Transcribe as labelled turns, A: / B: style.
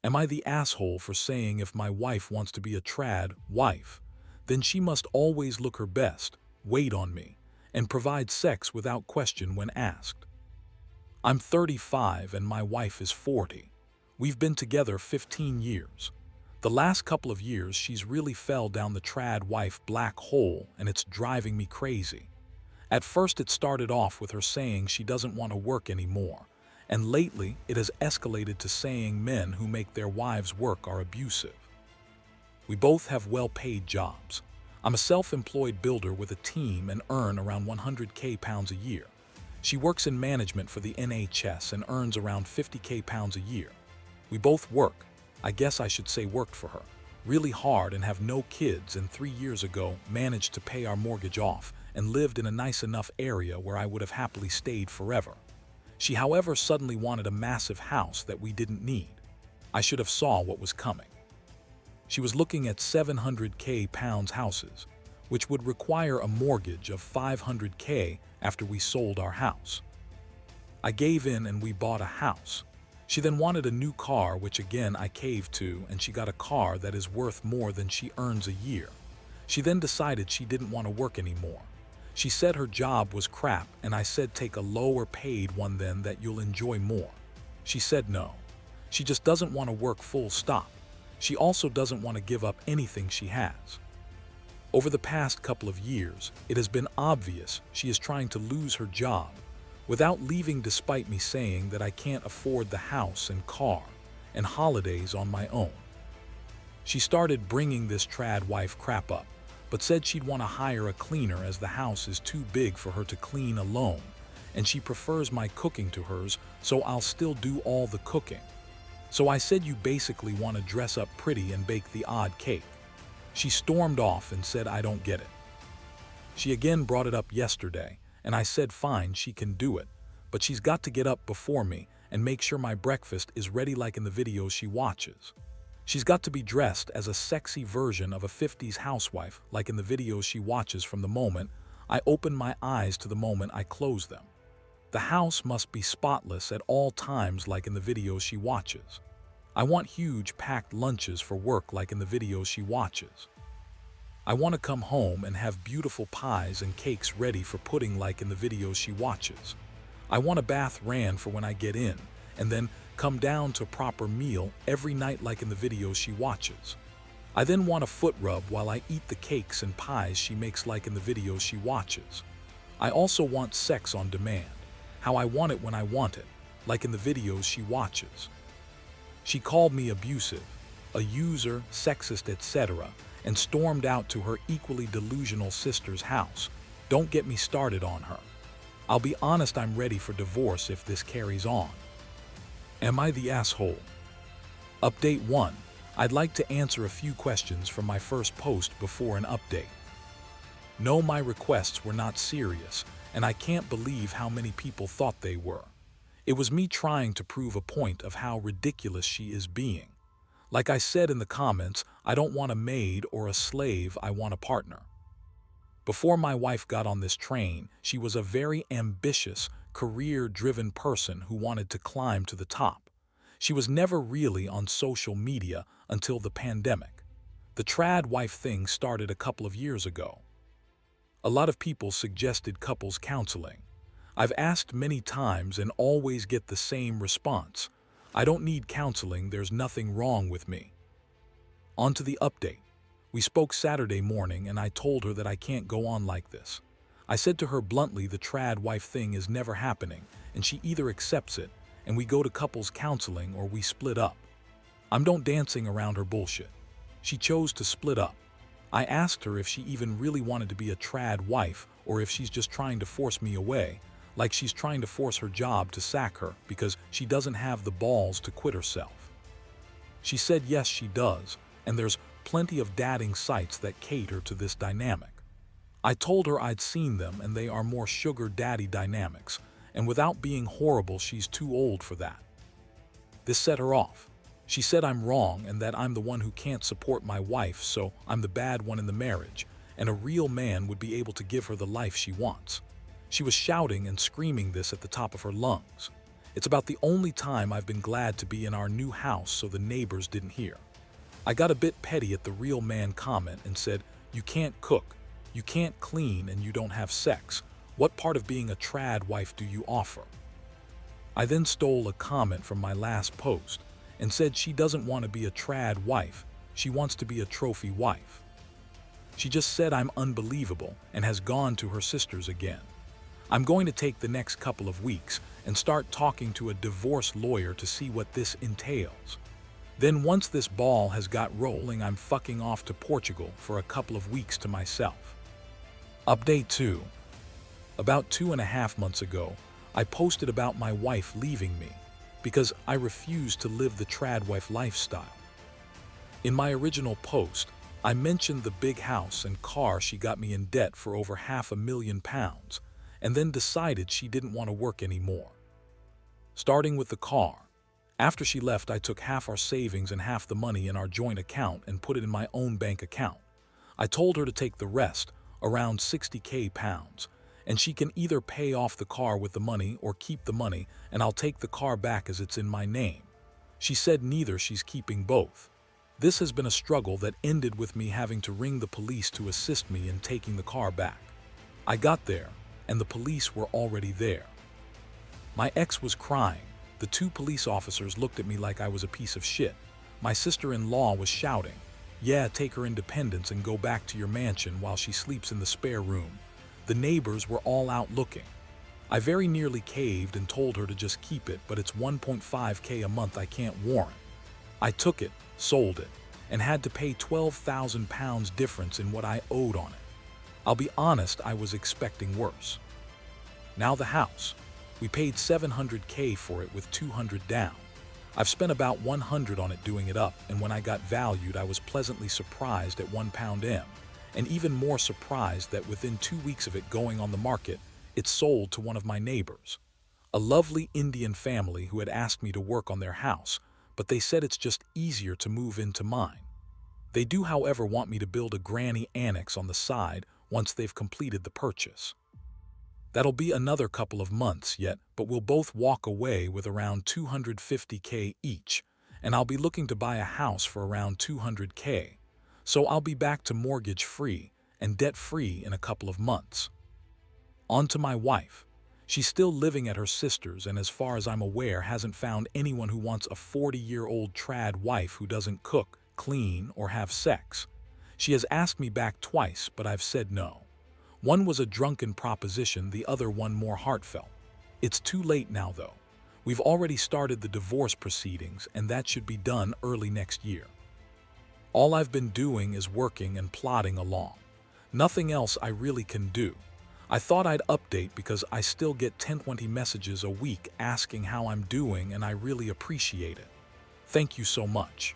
A: Am I the asshole for saying if my wife wants to be a trad wife, then she must always look her best, wait on me, and provide sex without question when asked? I'm 35 and my wife is 40. We've been together 15 years. The last couple of years she's really fell down the trad wife black hole and it's driving me crazy. At first it started off with her saying she doesn't want to work anymore, and lately it has escalated to saying men who make their wives work are abusive. We both have well-paid jobs. I'm a self-employed builder with a team and earn around 100k pounds a year. She works in management for the NHS and earns around 50k pounds a year. We both work, I guess I should say worked for her, really hard and have no kids, and 3 years ago managed to pay our mortgage off and lived in a nice enough area where I would have happily stayed forever. She, however, suddenly wanted a massive house that we didn't need. I should have saw what was coming. She was looking at 700k pounds houses, which would require a mortgage of 500k after we sold our house. I gave in and we bought a house. She then wanted a new car, which again I caved to, and she got a car that is worth more than she earns a year. She then decided she didn't want to work anymore. She said her job was crap, and I said take a lower paid one then that you'll enjoy more. She said no. She just doesn't want to work full stop. She also doesn't want to give up anything she has. Over the past couple of years, it has been obvious she is trying to lose her job without leaving, despite me saying that I can't afford the house and car and holidays on my own. She started bringing this trad wife crap up, but said she'd want to hire a cleaner as the house is too big for her to clean alone, and she prefers my cooking to hers, so I'll still do all the cooking. So I said you basically want to dress up pretty and bake the odd cake. She stormed off and said I don't get it. She again brought it up yesterday, and I said fine, she can do it, but she's got to get up before me and make sure my breakfast is ready like in the videos she watches. She's got to be dressed as a sexy version of a 50s housewife like in the videos she watches from the moment I open my eyes to the moment I close them. The house must be spotless at all times like in the videos she watches. I want huge packed lunches for work like in the videos she watches. I want to come home and have beautiful pies and cakes ready for pudding like in the videos she watches. I want a bath ran for when I get in, and then come down to a proper meal every night like in the videos she watches. I then want a foot rub while I eat the cakes and pies she makes like in the videos she watches. I also want sex on demand, how I want it when I want it, like in the videos she watches. She called me abusive, a user, sexist, etc., and stormed out to her equally delusional sister's house. Don't get me started on her. I'll be honest, I'm ready for divorce if this carries on. Am I the asshole? Update 1. I'd like to answer a few questions from my first post before an update. No, my requests were not serious, and I can't believe how many people thought they were. It was me trying to prove a point of how ridiculous she is being. Like I said in the comments, I don't want a maid or a slave, I want a partner. Before my wife got on this train, she was a very ambitious, career-driven person who wanted to climb to the top. She was never really on social media until the pandemic. The trad wife thing started a couple of years ago. A lot of people suggested couples counseling. I've asked many times and always get the same response. I don't need counseling, there's nothing wrong with me. On to the update. We spoke Saturday morning and I told her that I can't go on like this. I said to her bluntly the trad wife thing is never happening, and she either accepts it and we go to couples counseling or we split up. I'm not dancing around her bullshit. She chose to split up. I asked her if she even really wanted to be a trad wife or if she's just trying to force me away, like she's trying to force her job to sack her because she doesn't have the balls to quit herself. She said yes, she does, and there's plenty of dating sites that cater to this dynamic. I told her I'd seen them and they are more sugar daddy dynamics, and without being horrible, she's too old for that. This set her off. She said I'm wrong and that I'm the one who can't support my wife, so I'm the bad one in the marriage, and a real man would be able to give her the life she wants. She was shouting and screaming this at the top of her lungs. It's about the only time I've been glad to be in our new house so the neighbors didn't hear. I got a bit petty at the real man comment and said, "You can't cook, you can't clean, and you don't have sex. What part of being a trad wife do you offer?" I then stole a comment from my last post and said she doesn't want to be a trad wife, she wants to be a trophy wife. She just said I'm unbelievable and has gone to her sisters again. I'm going to take the next couple of weeks and start talking to a divorce lawyer to see what this entails. Then once this ball has got rolling, I'm fucking off to Portugal for a couple of weeks to myself. Update 2. About 2.5 months ago, I posted about my wife leaving me because I refused to live the trad wife lifestyle. In my original post, I mentioned the big house and car she got me in debt for over £500,000, and then decided she didn't want to work anymore. Starting with the car, after she left, I took half our savings and half the money in our joint account and put it in my own bank account. I told her to take the rest, around £60,000, and she can either pay off the car with the money or keep the money, and I'll take the car back as it's in my name. She said neither, she's keeping both. This has been a struggle that ended with me having to ring the police to assist me in taking the car back. I got there, and the police were already there. My ex was crying. The 2 police officers looked at me like I was a piece of shit. My sister-in-law was shouting, "Yeah, take her independence and go back to your mansion while she sleeps in the spare room." The neighbors were all out looking. I very nearly caved and told her to just keep it, but it's $1.5K a month I can't warrant. I took it, sold it, and had to pay £12,000 difference in what I owed on it. I'll be honest, I was expecting worse. Now the house. We paid $700K for it with $200 down. I've spent about $100 on it doing it up, and when I got valued, I was pleasantly surprised at £1 and even more surprised that within 2 weeks of it going on the market, it sold to one of my neighbors. A lovely Indian family who had asked me to work on their house, but they said it's just easier to move into mine. They do, however, want me to build a granny annex on the side once they've completed the purchase. That'll be another couple of months yet, but we'll both walk away with around $250K each, and I'll be looking to buy a house for around $200K, so I'll be back to mortgage-free and debt-free in a couple of months. On to my wife. She's still living at her sister's, and as far as I'm aware, hasn't found anyone who wants a 40-year-old trad wife who doesn't cook, clean, or have sex. She has asked me back twice, but I've said no. One was a drunken proposition, the other one more heartfelt. It's too late now, though. We've already started the divorce proceedings, and that should be done early next year. All I've been doing is working and plodding along. Nothing else I really can do. I thought I'd update because I still get 10-20 messages a week asking how I'm doing, and I really appreciate it. Thank you so much.